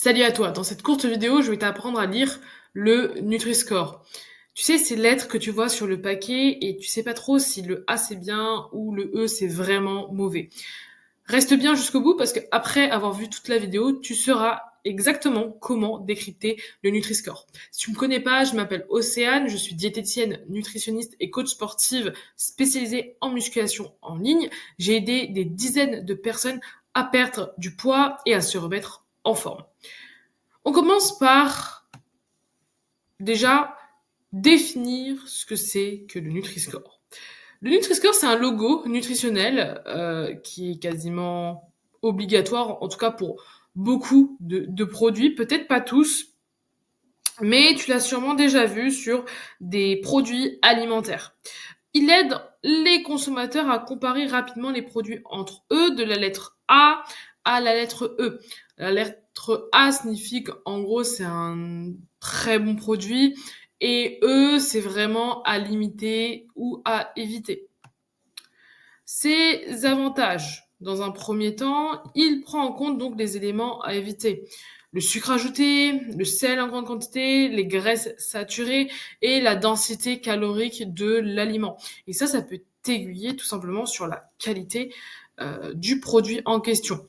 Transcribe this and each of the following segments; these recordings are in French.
Salut à toi, dans cette courte vidéo, je vais t'apprendre à lire le Nutri-Score. Tu sais, ces lettres que tu vois sur le paquet et tu sais pas trop si le A c'est bien ou le E c'est vraiment mauvais. Reste bien jusqu'au bout parce que après avoir vu toute la vidéo, tu sauras exactement comment décrypter le Nutri-Score. Si tu me connais pas, je m'appelle Océane, je suis diététicienne, nutritionniste et coach sportive spécialisée en musculation en ligne. J'ai aidé des dizaines de personnes à perdre du poids et à se remettre en forme. On commence par déjà définir ce que c'est que le Nutri-Score. Le Nutri-Score, c'est un logo nutritionnel qui est quasiment obligatoire, en tout cas pour beaucoup de produits, peut-être pas tous, mais tu l'as sûrement déjà vu sur des produits alimentaires. Il aide les consommateurs à comparer rapidement les produits entre eux, de la lettre A à la lettre E. La lettre A signifie qu'en gros c'est un très bon produit et E c'est vraiment à limiter ou à éviter. Ses avantages. Dans un premier temps, il prend en compte donc les éléments à éviter. Le sucre ajouté, le sel en grande quantité, les graisses saturées et la densité calorique de l'aliment. Et ça peut t'aiguiller tout simplement sur la qualité du produit en question.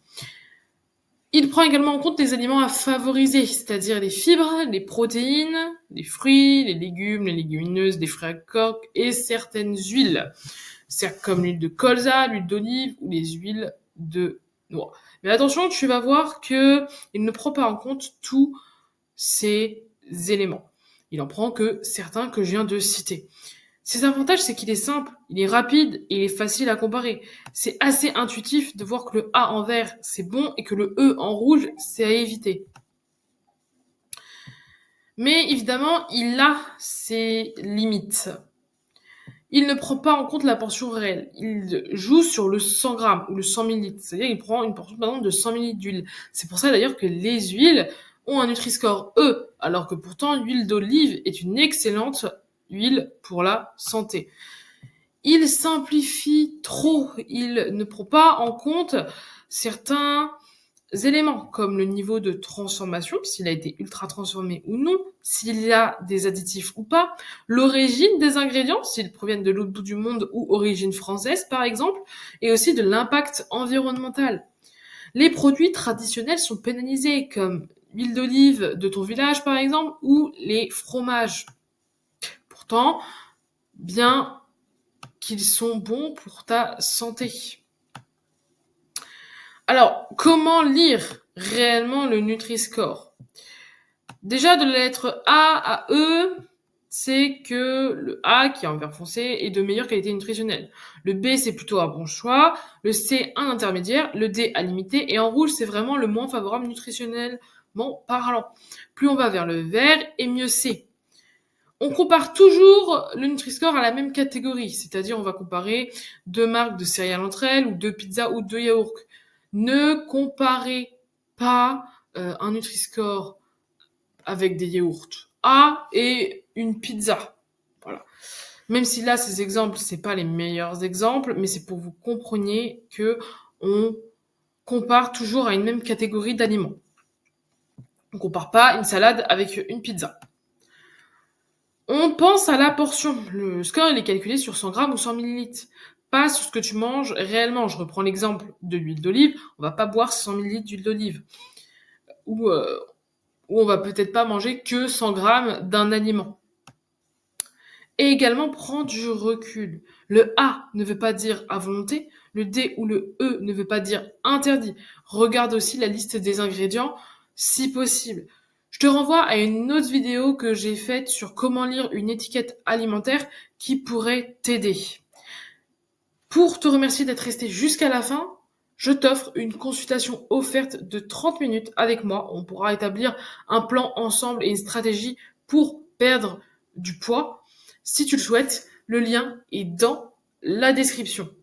Il prend également en compte les aliments à favoriser, c'est-à-dire les fibres, les protéines, les fruits, les légumes, les légumineuses, les fruits à coque et certaines huiles. C'est comme l'huile de colza, l'huile d'olive ou les huiles de noix. Mais attention, tu vas voir que il ne prend pas en compte tous ces éléments. Il en prend que certains que je viens de citer. Ses avantages, c'est qu'il est simple, il est rapide et il est facile à comparer. C'est assez intuitif de voir que le A en vert, c'est bon et que le E en rouge, c'est à éviter. Mais évidemment, il a ses limites. Il ne prend pas en compte la portion réelle. Il joue sur le 100 grammes ou le 100 millilitres. C'est-à-dire qu'il prend une portion, par exemple, de 100 millilitres d'huile. C'est pour ça d'ailleurs que les huiles ont un Nutri-Score E, alors que pourtant l'huile d'olive est une excellente huile pour la santé. Il simplifie trop. Il ne prend pas en compte certains éléments comme le niveau de transformation, s'il a été ultra transformé ou non, s'il y a des additifs ou pas, l'origine des ingrédients, s'ils proviennent de l'autre bout du monde ou origine française par exemple, et aussi de l'impact environnemental. Les produits traditionnels sont pénalisés comme l'huile d'olive de ton village par exemple ou les fromages. Pourtant, bien qu'ils sont bons pour ta santé. Alors, comment lire réellement le Nutri-Score? Déjà, de la lettre A à E, c'est que le A, qui est en vert foncé, est de meilleure qualité nutritionnelle. Le B, c'est plutôt un bon choix. Le C, un intermédiaire. Le D, à limiter. Et en rouge, c'est vraiment le moins favorable nutritionnellement parlant. Plus on va vers le vert, et mieux c'est. On compare toujours le Nutri-Score à la même catégorie, c'est-à-dire on va comparer deux marques de céréales entre elles, ou deux pizzas ou deux yaourts. Ne comparez pas un Nutri-Score avec des yaourts A et une pizza. Voilà. Même si là, ces exemples, c'est pas les meilleurs exemples, mais c'est pour que vous compreniez que on compare toujours à une même catégorie d'aliments. On compare pas une salade avec une pizza. On pense à la portion. Le score, il est calculé sur 100 grammes ou 100 millilitres. Pas sur ce que tu manges réellement. Je reprends l'exemple de l'huile d'olive. On va pas boire 100 millilitres d'huile d'olive. Ou on va peut-être pas manger que 100 grammes d'un aliment. Et également, prends du recul. Le A ne veut pas dire à volonté. Le D ou le E ne veut pas dire interdit. Regarde aussi la liste des ingrédients, si possible. Je te renvoie à une autre vidéo que j'ai faite sur comment lire une étiquette alimentaire qui pourrait t'aider. Pour te remercier d'être resté jusqu'à la fin, je t'offre une consultation offerte de 30 minutes avec moi. On pourra établir un plan ensemble et une stratégie pour perdre du poids. Si tu le souhaites, le lien est dans la description.